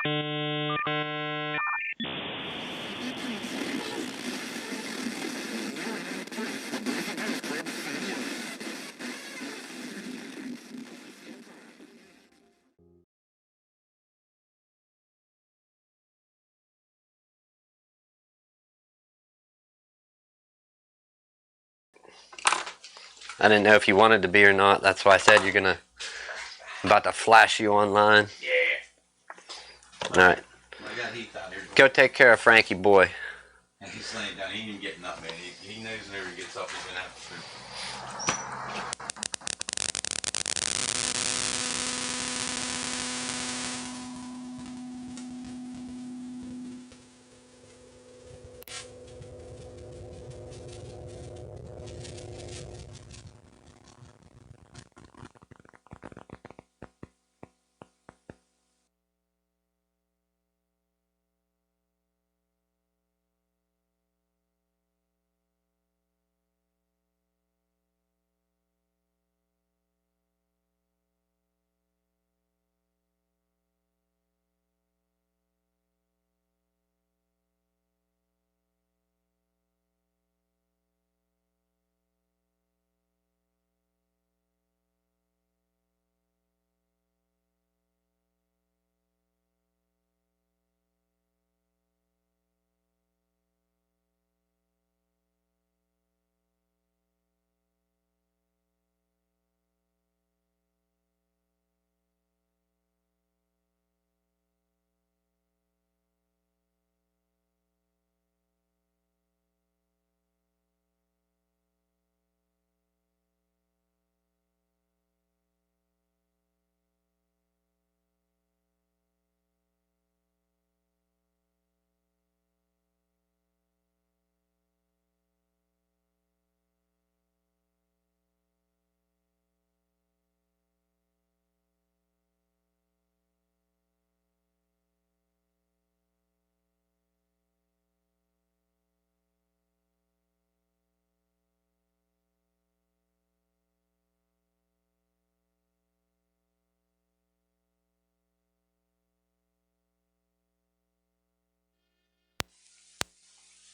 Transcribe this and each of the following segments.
I didn't know if you wanted to be or not. That's why I said about to flash you online. Yeah. Alright. I got Heath out here. Go take care of Frankie boy. And he's laying down. He ain't even getting up, man. He knows whenever he gets up, he's going to have to poop.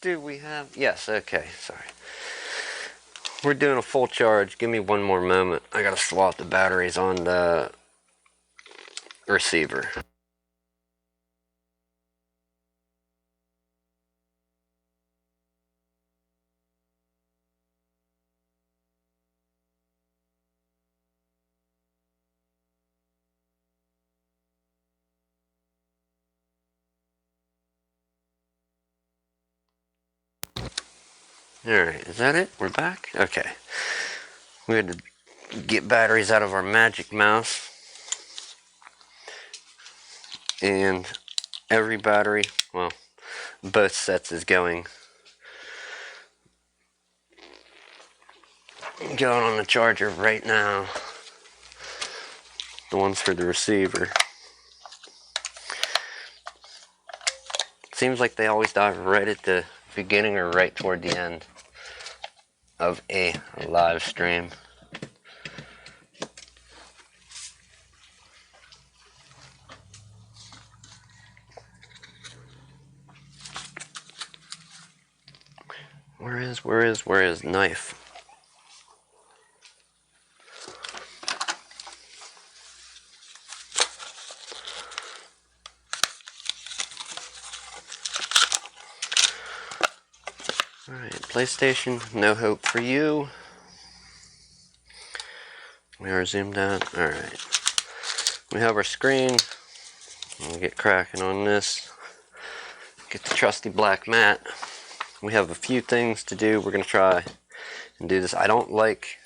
Do we have... Yes, okay, sorry. We're doing a full charge. Give me one more moment. I gotta swap the batteries on the receiver. Alright, is that it? We're back? Okay. We had to get batteries out of our Magic Mouse. And every battery, well, both sets is going on the charger right now. The ones for the receiver. Seems like they always die right at the beginning or right toward the end of a live stream. Where is knife? Alright, PlayStation, no hope for you. We are zoomed out. Alright. We have our screen. We'll get cracking on this. Get the trusty black mat. We have a few things to do. We're going to try and do this. I don't like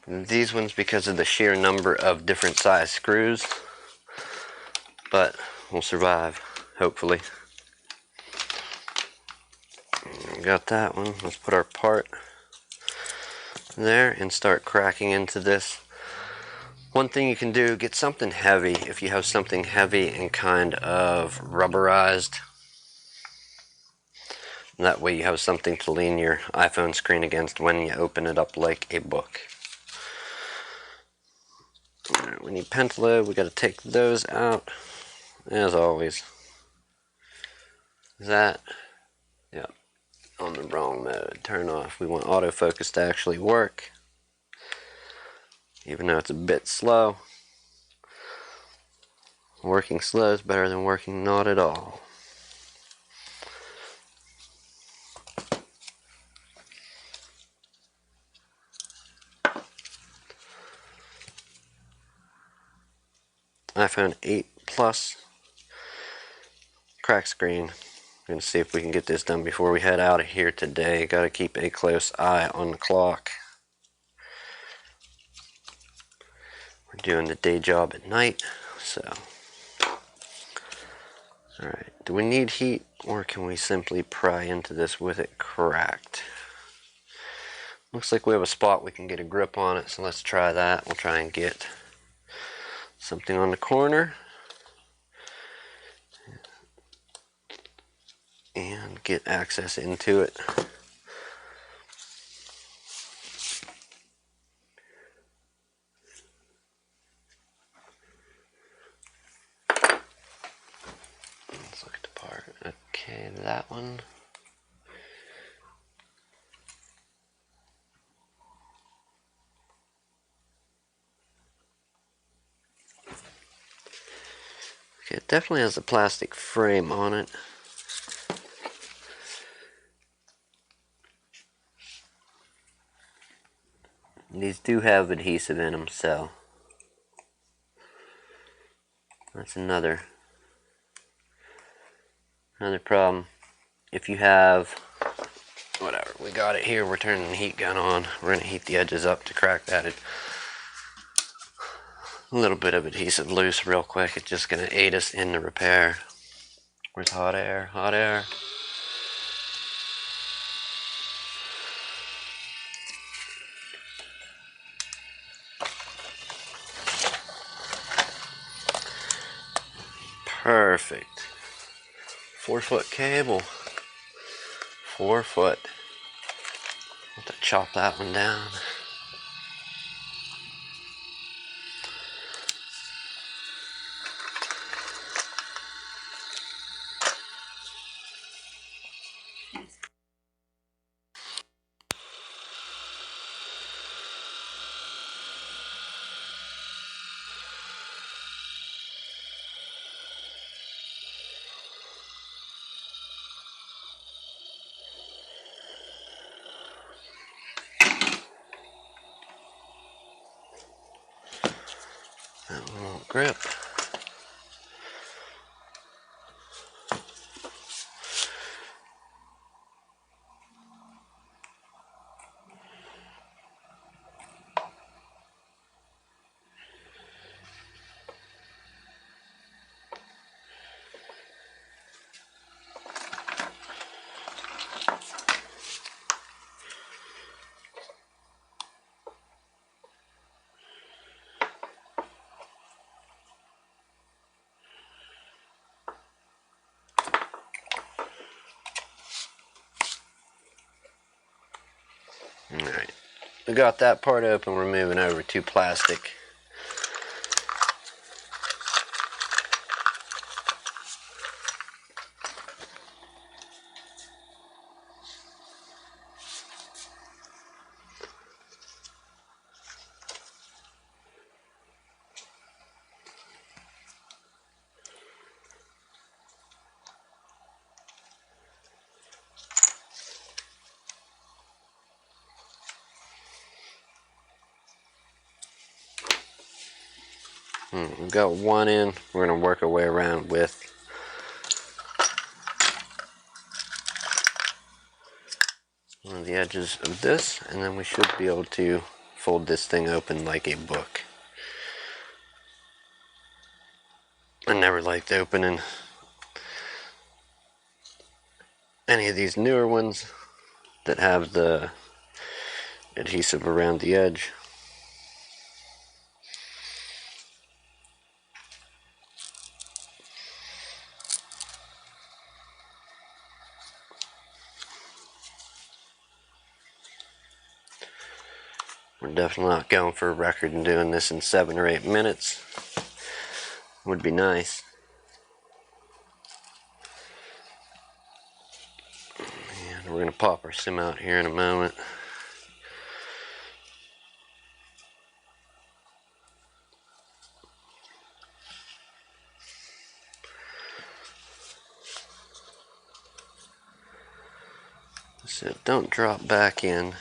these ones because of the sheer number of different size screws. But we'll survive, hopefully. Got that one. Let's put our part there and start cracking into this. One thing you can do, get something heavy. If you have something heavy and kind of rubberized, that way you have something to lean your iPhone screen against when you open it up like a book. Alright, we need pentalobe. We got to take those out. as always. Is that? Yep, on the wrong mode. Turn off. We want autofocus to actually work, even though it's a bit slow. Working slow is better than working not at all. iPhone 8 Plus crack screen. We're going to see if we can get this done before we head out of here today. Got to keep a close eye on the clock. We're doing the day job at night, so. Alright, do we need heat, or can we simply pry into this with it cracked? Looks like we have a spot we can get a grip on it, so let's try that. We'll try and get something on the corner and get access into it. Let's look at the part. Okay, that one. Okay, it definitely has a plastic frame on it. These do have adhesive in them, so that's another problem. If you have, whatever, we got it here, we're turning the heat gun on. We're going to heat the edges up to crack that. A little bit of adhesive loose real quick. It's just going to aid us in the repair. Where's hot air? Hot air. Perfect. 4-foot cable. 4 foot. I'll have to chop that one down. That one won't grip. Alright, we got that part open. We're moving over to plastic. We've got one in. We're going to work our way around with one of the edges of this, and then we should be able to fold this thing open like a book. I never liked opening any of these newer ones that have the adhesive around the edge. We're definitely not going for a record and doing this in 7 or 8 minutes. Would be nice. We're going to pop our sim out here in a moment. So don't drop back in.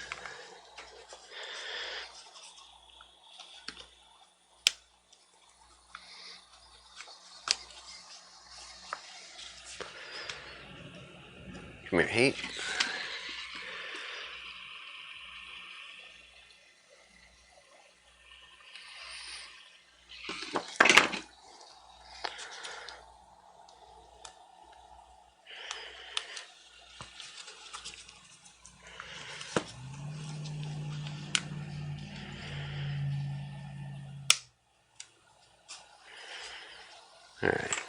Come here, Heat. Alright.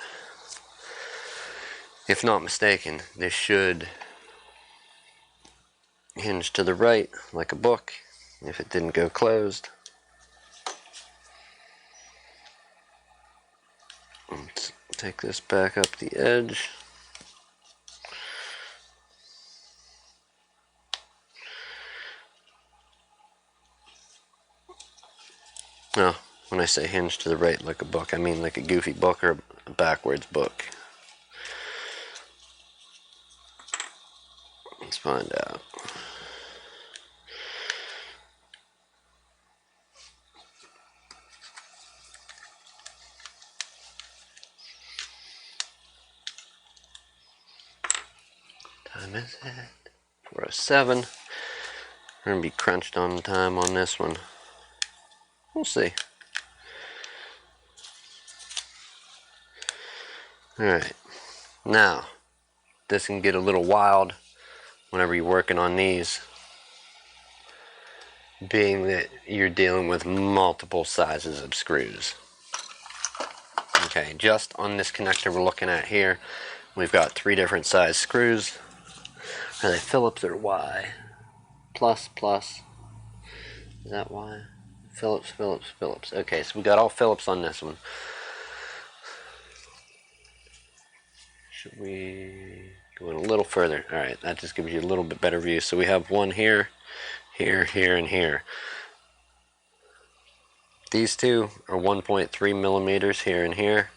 If not mistaken, this should hinge to the right like a book if it didn't go closed. Let's take this back up the edge. No, when I say hinge to the right like a book, I mean like a goofy book or a backwards book. Let's find out. Time is it? 4:07. We're going to be crunched on time on this one. We'll see. Alright. Now, this can get a little wild whenever you're working on these, being that you're dealing with multiple sizes of screws. Okay, just on this connector we're looking at here, we've got 3 different size screws. Are they Phillips or Y? Plus. Is that Y? Phillips. Okay, so we got all Phillips on this one. Should we go in a little further? Alright, that just gives you a little bit better view. So we have one here, here, and here. These two are 1.3 millimeters here and here.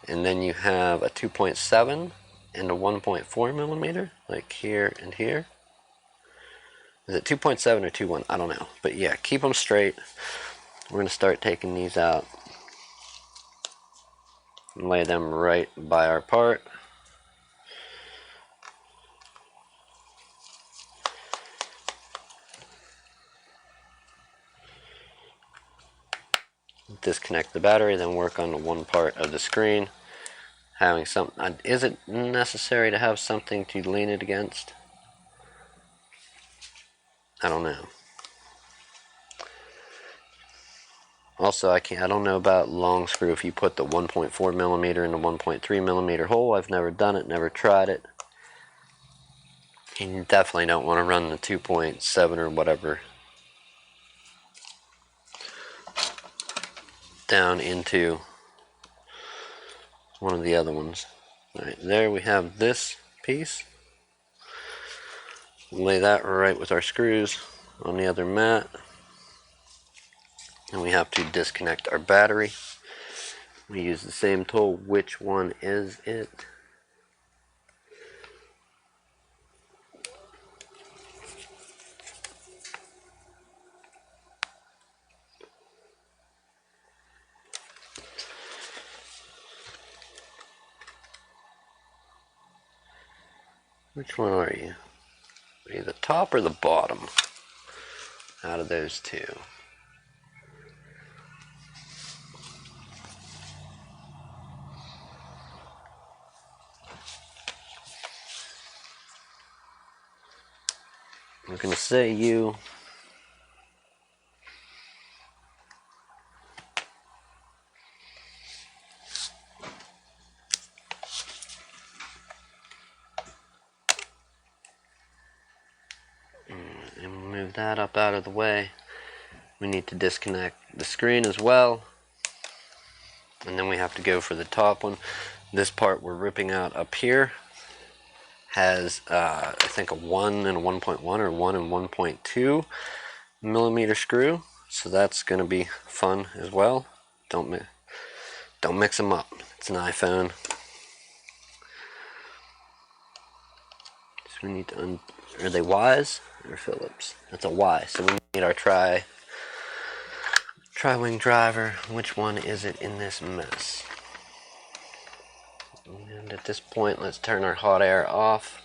And then you have a 2.7 and a 1.4 millimeter, like here and here. Is it 2.7 or 2.1? I don't know. But yeah, keep them straight. We're going to start taking these out and lay them right by our part. Disconnect the battery, then work on the one part of the screen. Having some, is it necessary to have something to lean it against? I don't know. Also, I don't know about long screw if you put the 1.4 millimeter in the 1.3 millimeter hole. I've never done it, never tried it. You definitely don't want to run the 2.7 or whatever down into one of the other ones. Alright, there we have this piece. Lay that right with our screws on the other mat. And we have to disconnect our battery. We use the same tool. Which one is it? Which one are you? Are you the top or the bottom out of those two? I'm going to say you. And move that up out of the way. We need to disconnect the screen as well. And then we have to go for the top one. This part we're ripping out up here has I think a 1 and a 1.1 or 1 and 1.2 millimeter screw, so that's going to be fun as well. Don't mix them up. It's an iPhone. So we need to are they Ys or Phillips? That's a Y. So we need our tri-wing driver. Which one is it in this mess? And at this point, let's turn our hot air off.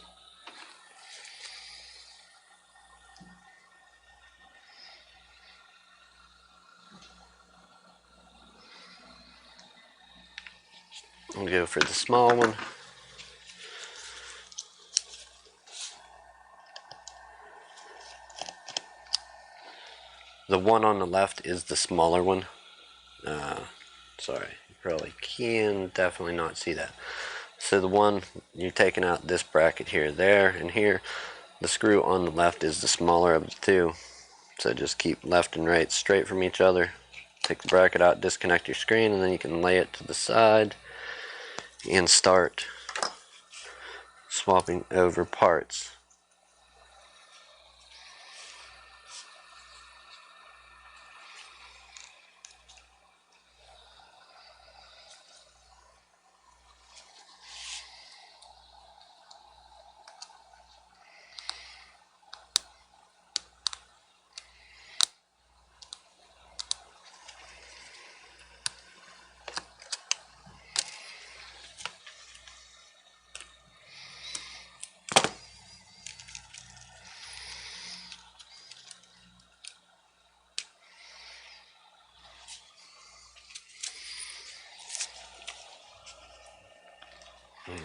We'll go for the small one. The one on the left is the smaller one. Sorry, you probably can definitely not see that. So the one, you're taking out this bracket here, there, and here. The screw on the left is the smaller of the two. So just keep left and right straight from each other. Take the bracket out, disconnect your screen, and then you can lay it to the side and start swapping over parts.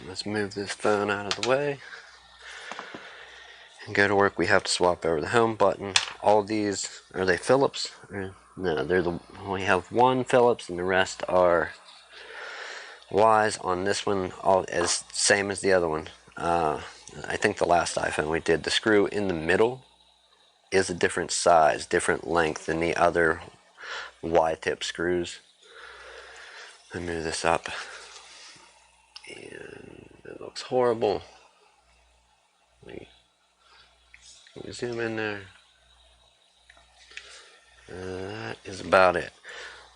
Let's move this phone out of the way and go to work. We have to swap over the home button. All these, are they Phillips? No, we have one Phillips and the rest are Ys. On this one, all as same as the other one. I think the last iPhone we did, the screw in the middle is a different size, different length than the other Y-tip screws. Let me move this up. And it looks horrible. Can we zoom in there? That is about it.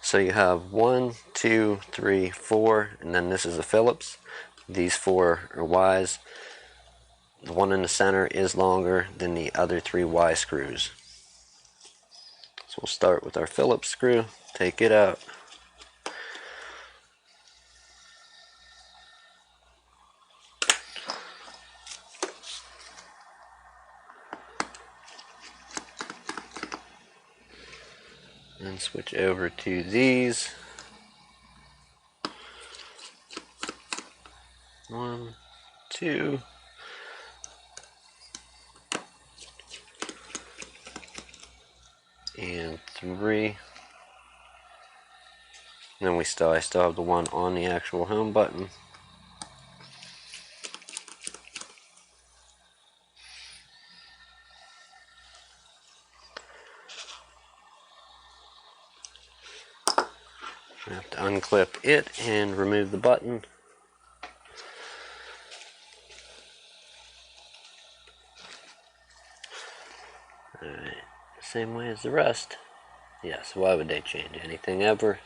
So you have 1, 2, 3, 4, and then this is a Phillips. These 4 are Ys. The one in the center is longer than the other 3 Y screws. So we'll start with our Phillips screw, take it out. And switch over to these. 1, 2. And 3. And then I still have the one on the actual home button. I have to unclip it and remove the button. Alright, same way as the rest. Yes, why would they change anything ever?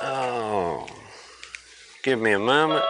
Oh, give me a moment.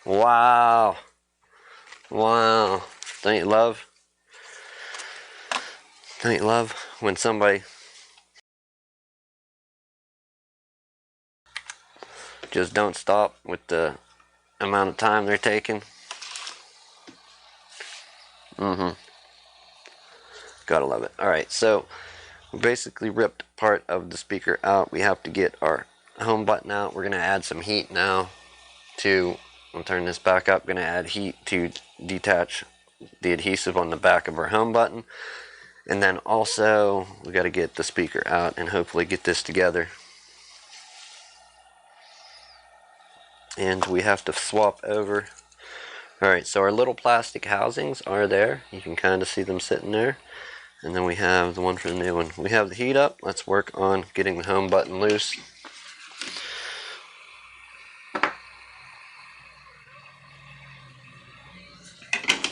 Wow. Wow. Don't you love when somebody just don't stop with the amount of time they're taking? Gotta love it. Alright, so we basically ripped part of the speaker out. We have to get our home button out. We're gonna add some heat now to, I'll turn this back up, gonna add heat to detach the adhesive on the back of our home button. And then also we got to get the speaker out and hopefully get this together. And we have to swap over. Alright, so our little plastic housings are there. You can kind of see them sitting there. And then we have the one for the new one. We have the heat up. Let's work on getting the home button loose.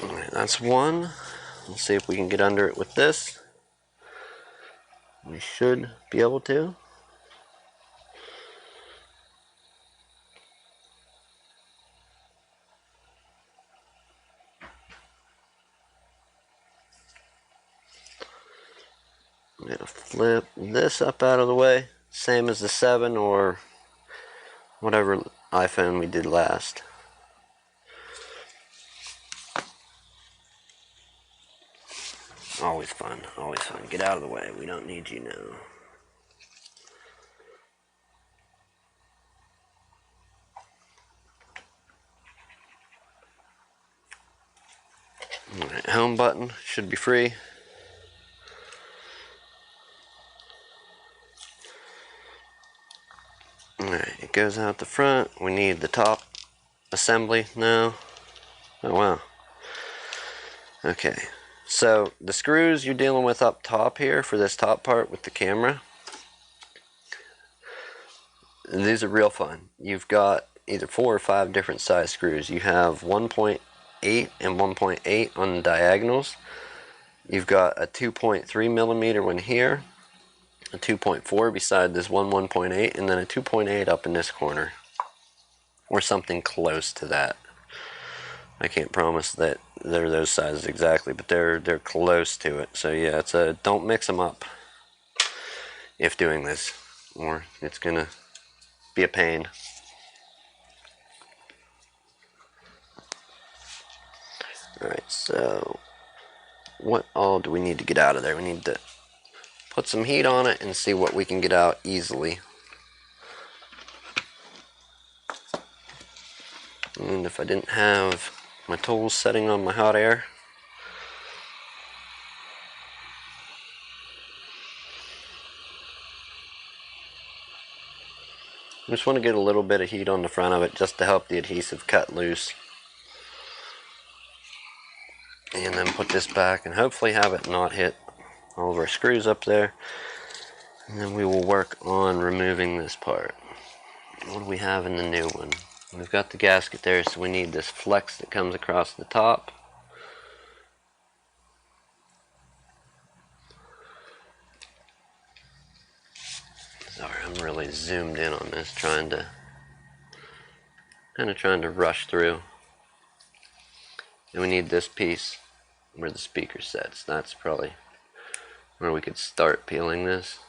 Alright, that's one. Let's see if we can get under it with this. We should be able to. I'm going to flip this up out of the way. Same as the 7 or whatever iPhone we did last. Always fun, always fun. Get out of the way. We don't need you now. Alright, home button should be free. Alright, it goes out the front. We need the top assembly now. Oh wow. Okay, so the screws you're dealing with up top here for this top part with the camera, these are real fun. You've got either 4 or 5 different size screws. You have 1.8 and 1.8 on the diagonals. You've got a 2.3 millimeter one here, a 2.4 beside this 1.8, and then a 2.8 up in this corner, or something close to that. I can't promise that they're those sizes exactly, but they're close to it. So yeah, it's a don't mix them up if doing this, or it's gonna be a pain. Alright, so what all do we need to get out of there? We need to put some heat on it and see what we can get out easily. And if I didn't have my tools setting on my hot air, I just want to get a little bit of heat on the front of it just to help the adhesive cut loose. And then put this back and hopefully have it not hit all of our screws up there. And then we will work on removing this part. What do we have in the new one? We've got the gasket there, so we need this flex that comes across the top. Sorry, I'm really zoomed in on this, kind of trying to rush through. And we need this piece where the speaker sits. That's probably where we could start peeling this.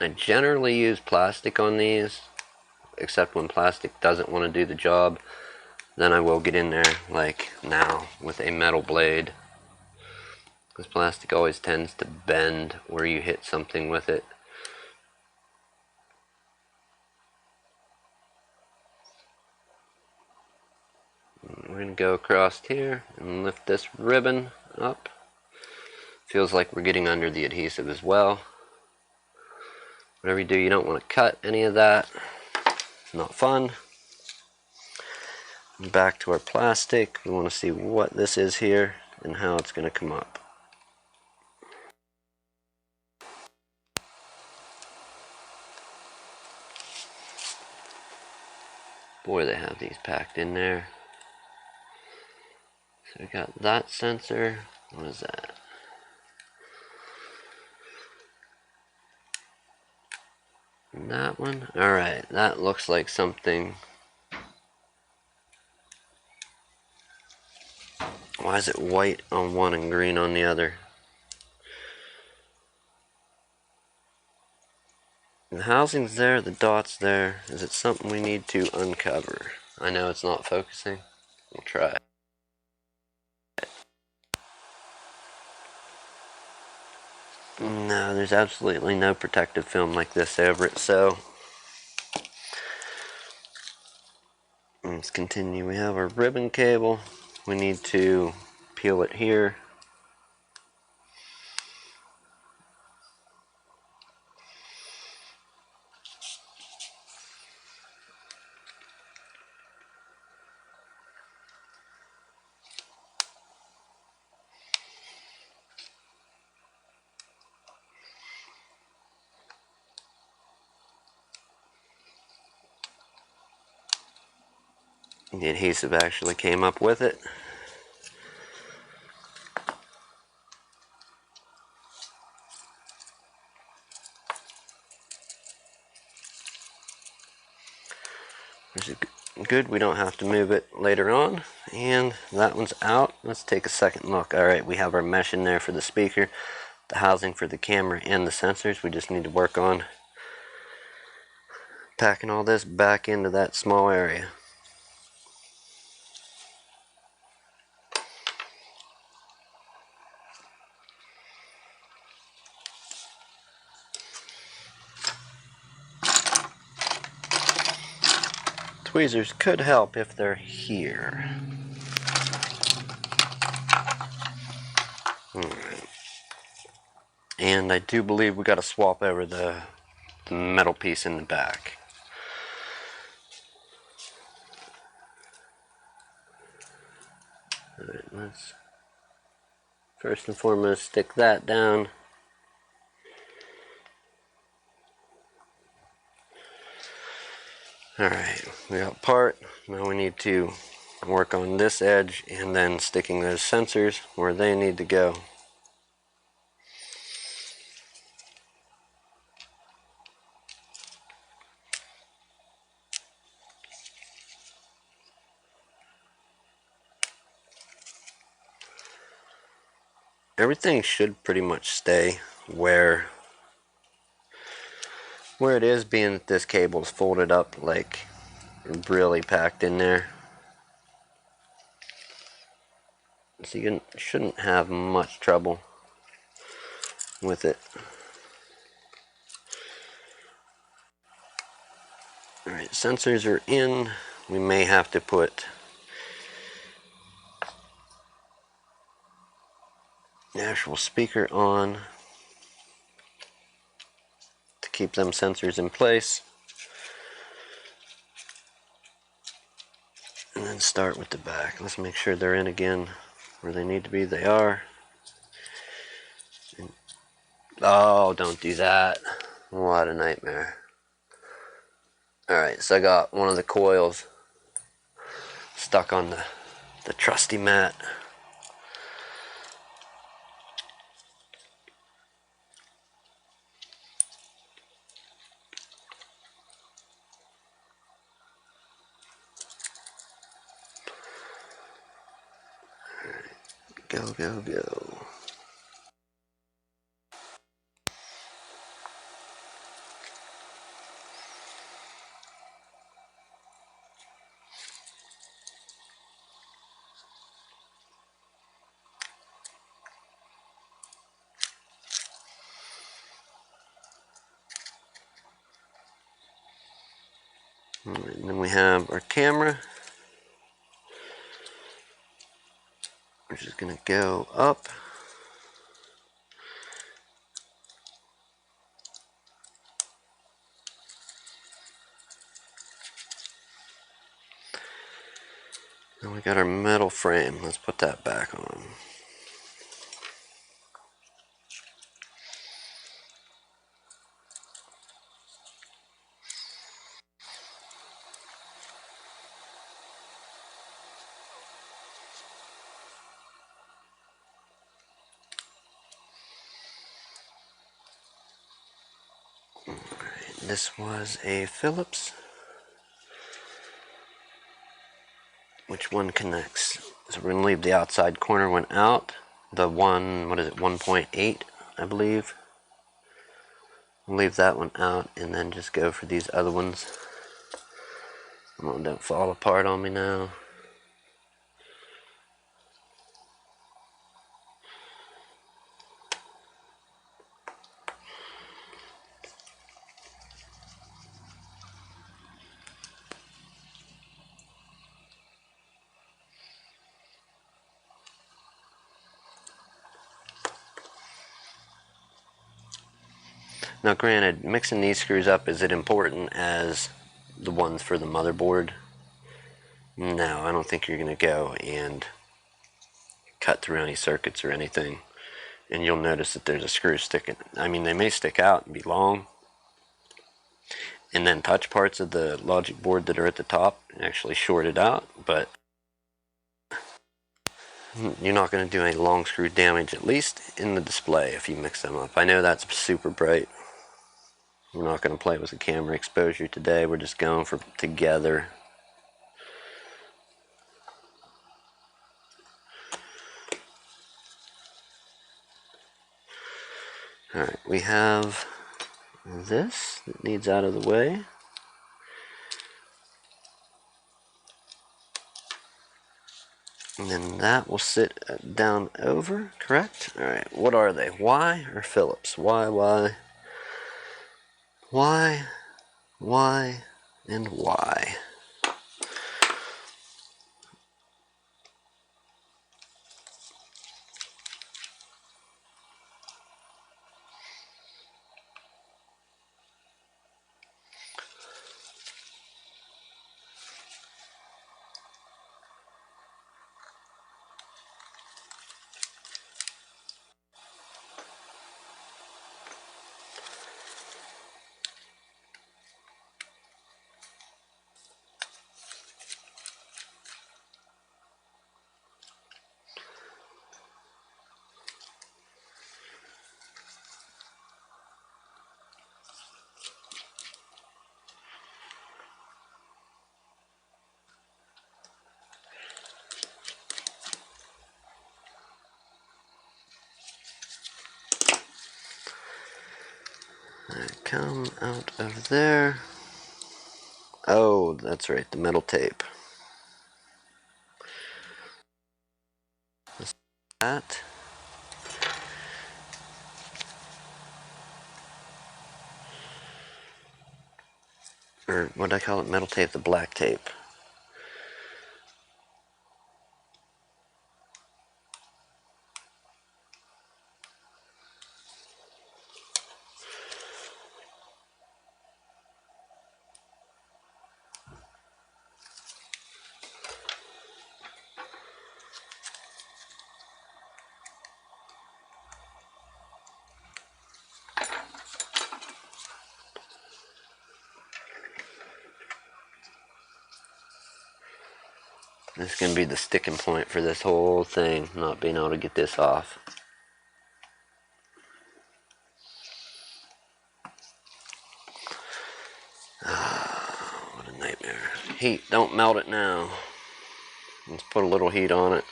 I generally use plastic on these, except when plastic doesn't want to do the job. Then I will get in there, like now, with a metal blade. Because plastic always tends to bend where you hit something with it. We're going to go across here and lift this ribbon up. Feels like we're getting under the adhesive as well. Whatever you do, you don't want to cut any of that. Not fun. Back to our plastic. We want to see what this is here and how it's going to come up. Boy, they have these packed in there. So we got that sensor. What is that? And that one. Alright, that looks like something. Why is it white on one and green on the other? The housing's there, the dot's there. Is it something we need to uncover? I know it's not focusing. We'll try it. No, there's absolutely no protective film like this over it, so let's continue. We have our ribbon cable. We need to peel it here. The adhesive actually came up with it. Good, we don't have to move it later on. And that one's out. Let's take a second look. Alright, we have our mesh in there for the speaker, the housing for the camera, and the sensors. We just need to work on packing all this back into that small area. Tweezers could help if they're here. Alright. And I do believe we got to swap over the metal piece in the back. Alright, let's first and foremost stick that down. Alright, we got part. Now we need to work on this edge and then sticking those sensors where they need to go. Everything should pretty much stay where it is, being that this cable is folded up, like really packed in there. So you shouldn't have much trouble with it. Alright, sensors are in. We may have to put the actual speaker on to keep them sensors in place. And then start with the back. Let's make sure they're in again where they need to be. They are. Oh, don't do that. What a nightmare. Alright, so I got one of the coils stuck on the trusty mat. Go, go, go. Alright, and then we have our camera, which is going to go up. And we got our metal frame. Let's put that back on. this was a Phillips. Which one connects? So we're going to leave the outside corner one out. The one, what is it, 1.8, I believe. Leave that one out and then just go for these other ones. Come on, don't fall apart on me now. Now granted, mixing these screws up, is it important as the ones for the motherboard? No, I don't think you're going to go and cut through any circuits or anything. And you'll notice that there's a screw sticking. I mean, they may stick out and be long, and then touch parts of the logic board that are at the top and actually short it out, but you're not going to do any long screw damage, at least in the display, if you mix them up. I know that's super bright. We're not going to play with the camera exposure today. We're just going for together. Alright, we have this that needs out of the way. And then that will sit down over, correct? Alright, what are they? Y or Phillips? Y, and Y. Come out of there. Oh, that's right, the metal tape. That. Or what do I call it? Metal tape, the black tape. This is going to be the sticking point for this whole thing, not being able to get this off. What a nightmare. Heat, don't melt it now. Let's put a little heat on it.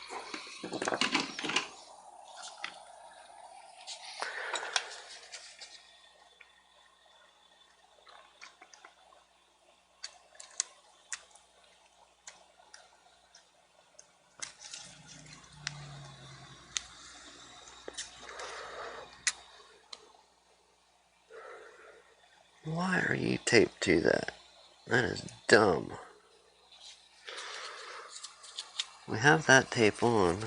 Why are you taped to that? That is dumb. We have that tape on.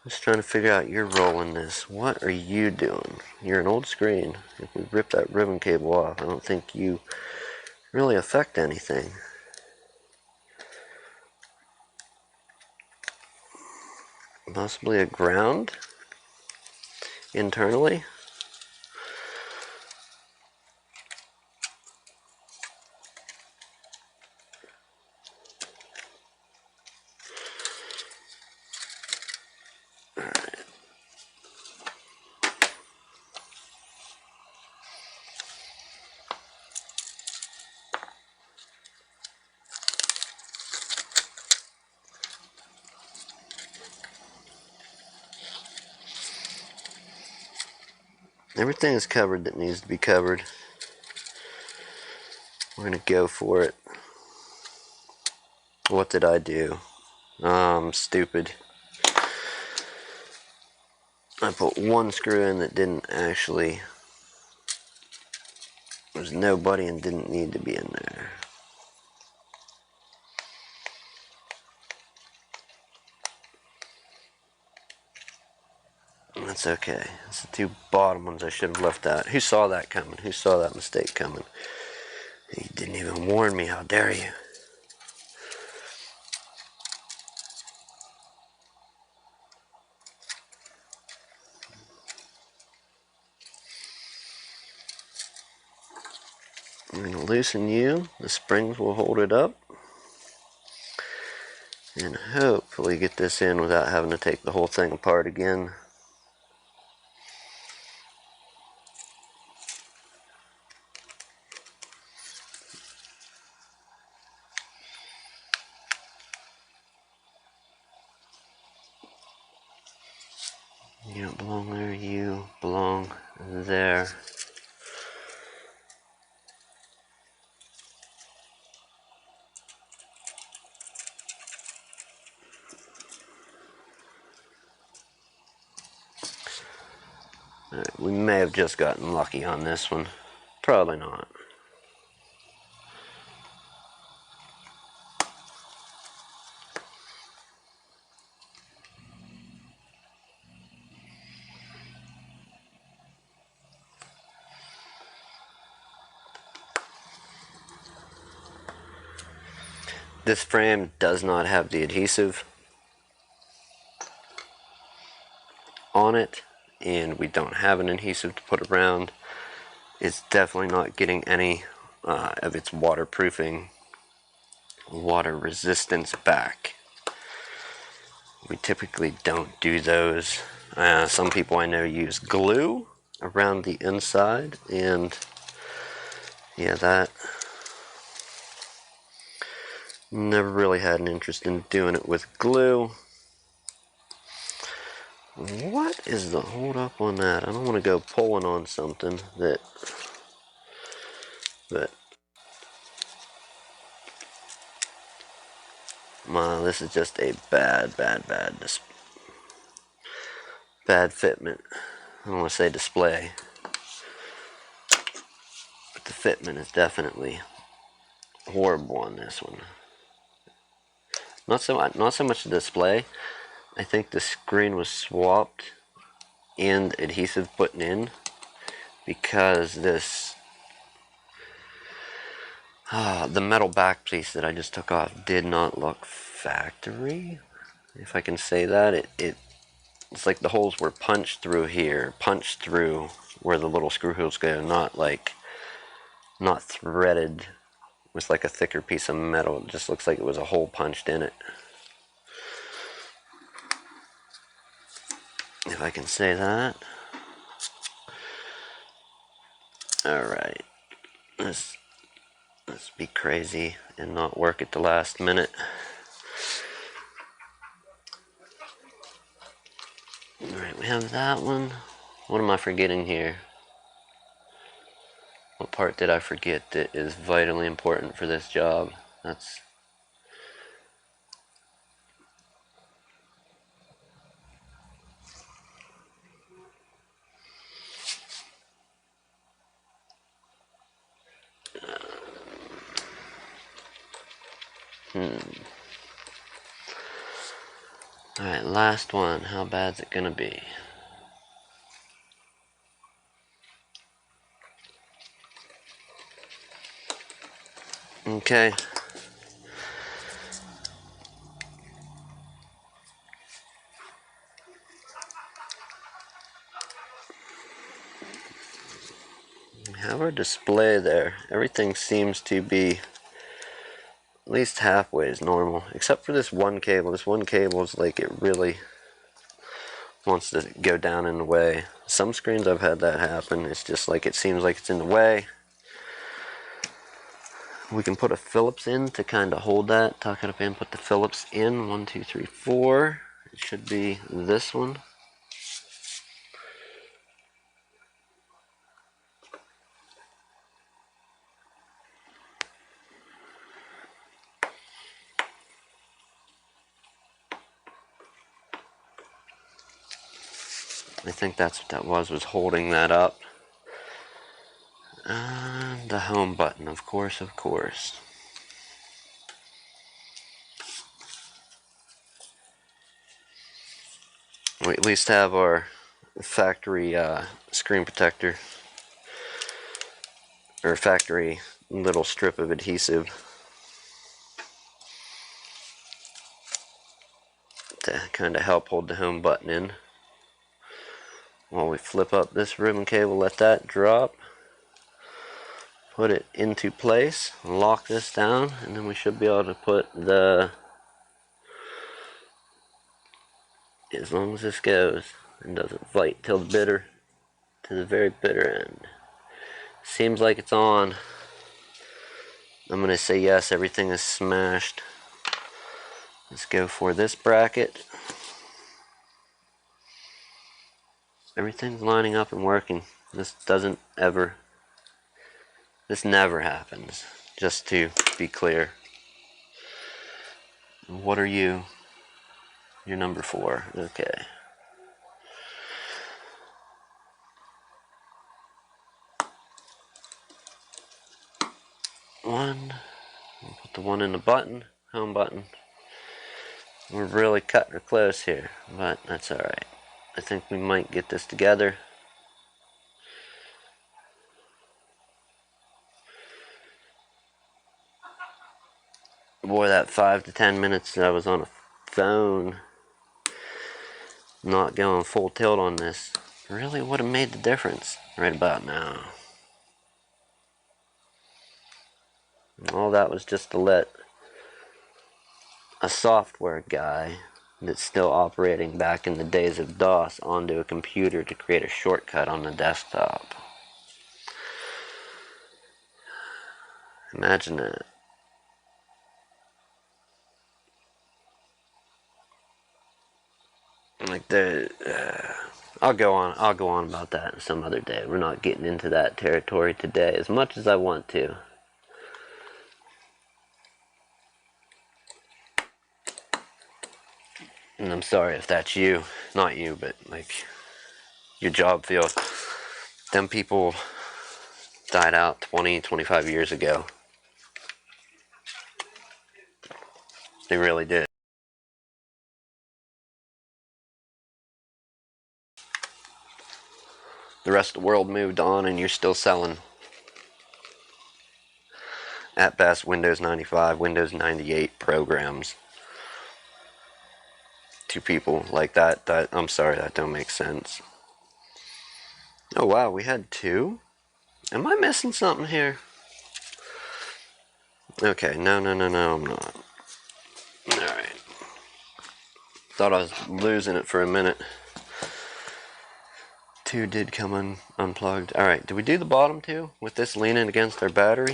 Just trying to figure out your role in this. What are you doing? You're an old screen. If we rip that ribbon cable off, I don't think you really affect anything. Possibly a ground internally. Everything is covered that needs to be covered. We're gonna go for it. What did I do? I'm stupid. I put one screw in that didn't actually, there's nobody and didn't need to be in there. That's okay. It's the two bottom ones I should have left out. Who saw that coming? Who saw that mistake coming? You didn't even warn me. How dare you? I'm going to loosen you. The springs will hold it up. And hopefully get this in without having to take the whole thing apart again. You don't belong there, you belong there. Alright, we may have just gotten lucky on this one. Probably not. This frame does not have the adhesive on it, and we don't have an adhesive to put around. It's definitely not getting any of its waterproofing, water resistance back. We typically don't do those. Some people I know use glue around the inside, and yeah, that never really had an interest in doing it with glue. What is the hold up on that? I don't want to go pulling on something that, but this is just a bad fitment. I don't want to say display, but the fitment is definitely horrible on this one. Not so much the display. I think the screen was swapped and adhesive put in because this the metal back piece that I just took off did not look factory, if I can say that. It's like the holes were punched through here, punched through where the little screw holes go, not threaded with like a thicker piece of metal. It just looks like it was a hole punched in it, if I can say that. Alright, let's be crazy and not work at the last minute. Alright, we have that one. What am I forgetting here? What part did I forget that is vitally important for this job? That's Alright, last one. How bad's it gonna be? Okay. We have our display there. Everything seems to be at least halfway as normal, except for this one cable. This one cable is like it really wants to go down in the way. Some screens I've had that happen. It's just like it seems like it's in the way. We can put a Phillips in to kind of hold that. Tuck it up in, put the Phillips in. 1, 2, 3, 4. It should be this one. I think that's what that was holding that up. And the home button, of course, of course. We at least have our factory screen protector, or factory little strip of adhesive to kind of help hold the home button in. While we flip up this ribbon cable, let that drop, put it into place, lock this down, and then we should be able to put the, as long as this goes and doesn't fight till the very bitter end. Seems like it's on. I'm gonna say yes, everything is smashed. Let's go for this bracket. Everything's lining up and working. This never happens, just to be clear. What are you? You're number 4, okay. One, we'll put the one in the button, home button. We're really cutting her close here, but that's alright. I think we might get this together. Boy, that 5 to 10 minutes that I was on a phone, not going full tilt on this, really would have made the difference right about now. And all that was just to let a software guy that's still operating back in the days of DOS onto a computer to create a shortcut on the desktop. Imagine that. Like I'll go on about that some other day. We're not getting into that territory today as much as I want to. And I'm sorry if that's you, not you, but like your job field. Them people died out 20, 25 years ago. They really did. The rest of the world moved on and you're still selling, at best, Windows 95, Windows 98 programs to people like that. I'm sorry, that don't make sense. Oh wow, we had 2? Am I missing something here? Okay, no, I'm not. Alright. Thought I was losing it for a minute. 2 did come unplugged. Alright, do we do the bottom 2 with this leaning against our battery?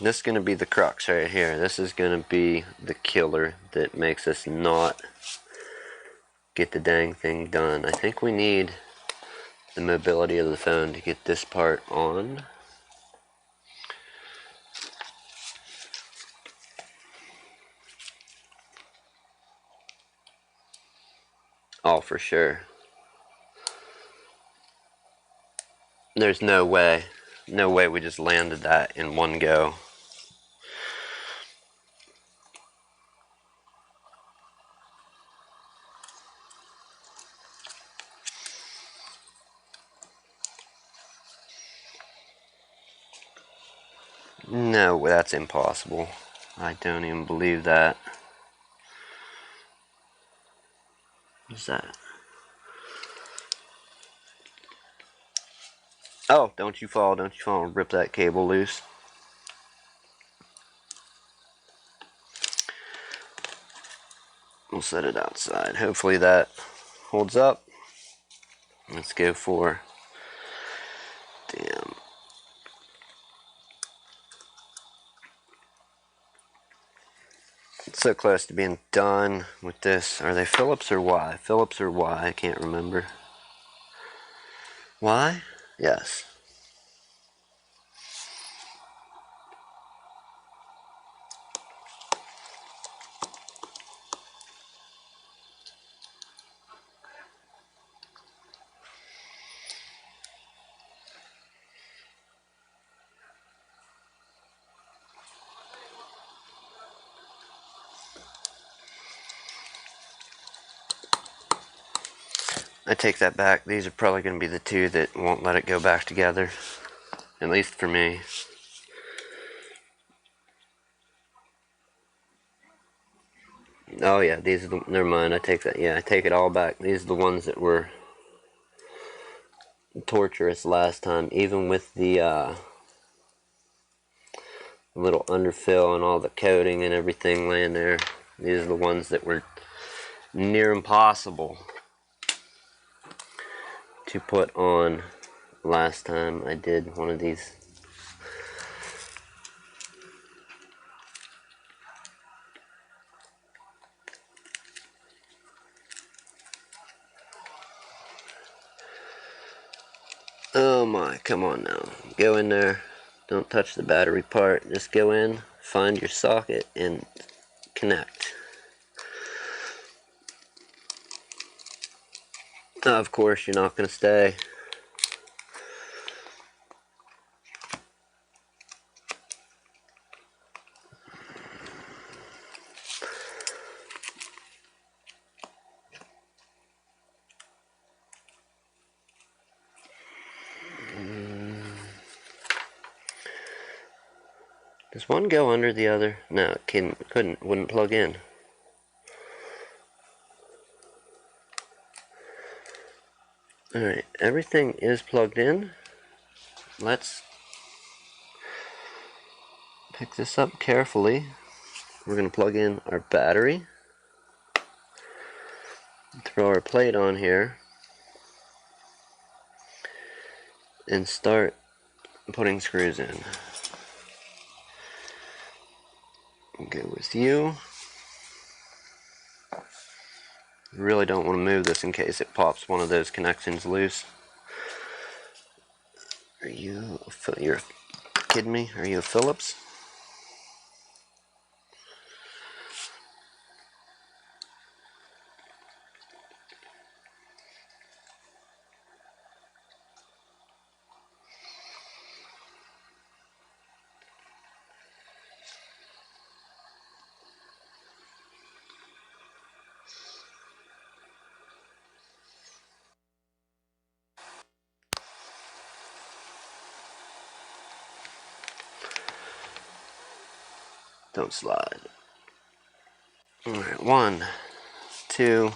This is going to be the crux right here. This is going to be the killer that makes us not get the dang thing done. I think we need the mobility of the phone to get this part on. Oh, for sure. There's no way we just landed that in one go. No, that's impossible. I don't even believe that. What's that? Oh, don't you fall and rip that cable loose. We'll set it outside. Hopefully that holds up. Let's go for, damn. It's so close to being done with this. Are they Phillips or Y? Phillips or Y? I can't remember. Y? Yes. I take that back. These are probably going to be the two that won't let it go back together. At least for me. Oh yeah, these are the, never mind, I take that, yeah, I take it all back. These are the ones that were torturous last time, even with the little underfill and all the coating and everything laying there. These are the ones that were near impossible to put on last time I did one of these. Oh my, come on now. Go in there. Don't touch the battery part. Just go in, find your socket, and connect. Of course, you're not going to stay. Does one go under the other? No, it wouldn't plug in. Alright, everything is plugged in. Let's pick this up carefully. We're going to plug in our battery. Throw our plate on here. And start putting screws in. Go with you. Really don't want to move this in case it pops one of those connections loose. You're kidding me? Are you a Phillips? Don't slide. Alright, 1, 2.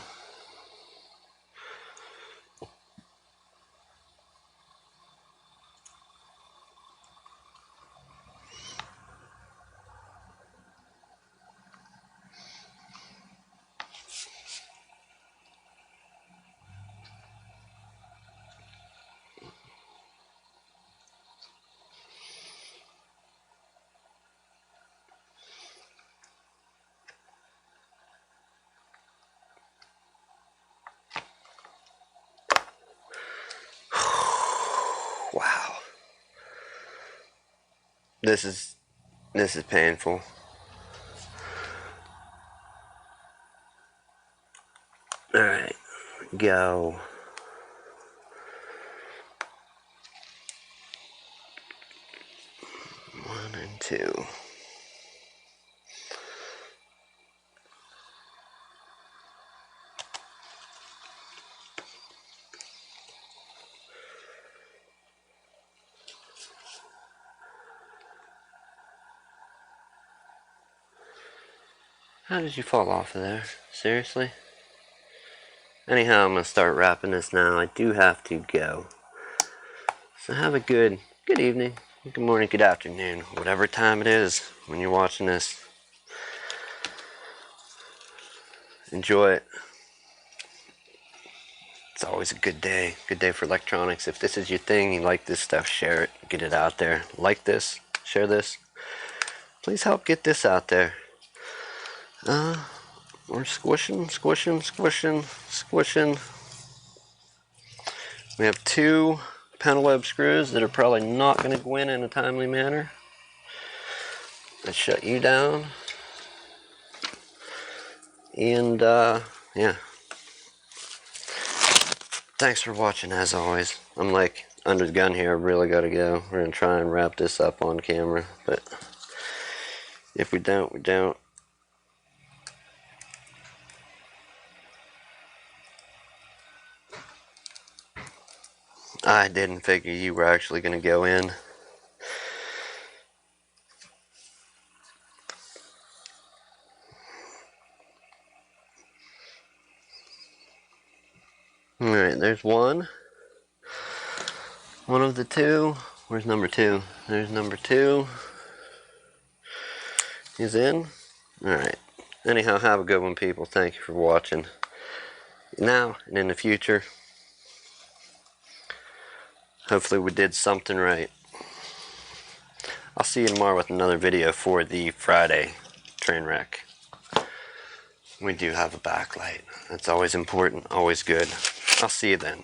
Wow. This is painful. Alright, go. 1 and 2. How did you fall off of there? Seriously? Anyhow, I'm going to start wrapping this now. I do have to go. So have a good evening, good morning, good afternoon, whatever time it is when you're watching this. Enjoy it. It's always a good day for electronics. If this is your thing, you like this stuff, share it, get it out there. Like this, share this. Please help get this out there. We're squishing. We have 2 panel web screws that are probably not going to go in a timely manner. Let's shut you down. And yeah. Thanks for watching as always. I'm like under the gun here. I really gotta go. We're gonna try and wrap this up on camera, but if we don't, we don't. I didn't figure you were actually going to go in. Alright, there's one. One of the two. Where's number two? There's number two. He's in. Alright. Anyhow, have a good one, people. Thank you for watching. Now and in the future, hopefully we did something right. I'll see you tomorrow with another video for the Friday train wreck. We do have a backlight. That's always important, always good. I'll see you then.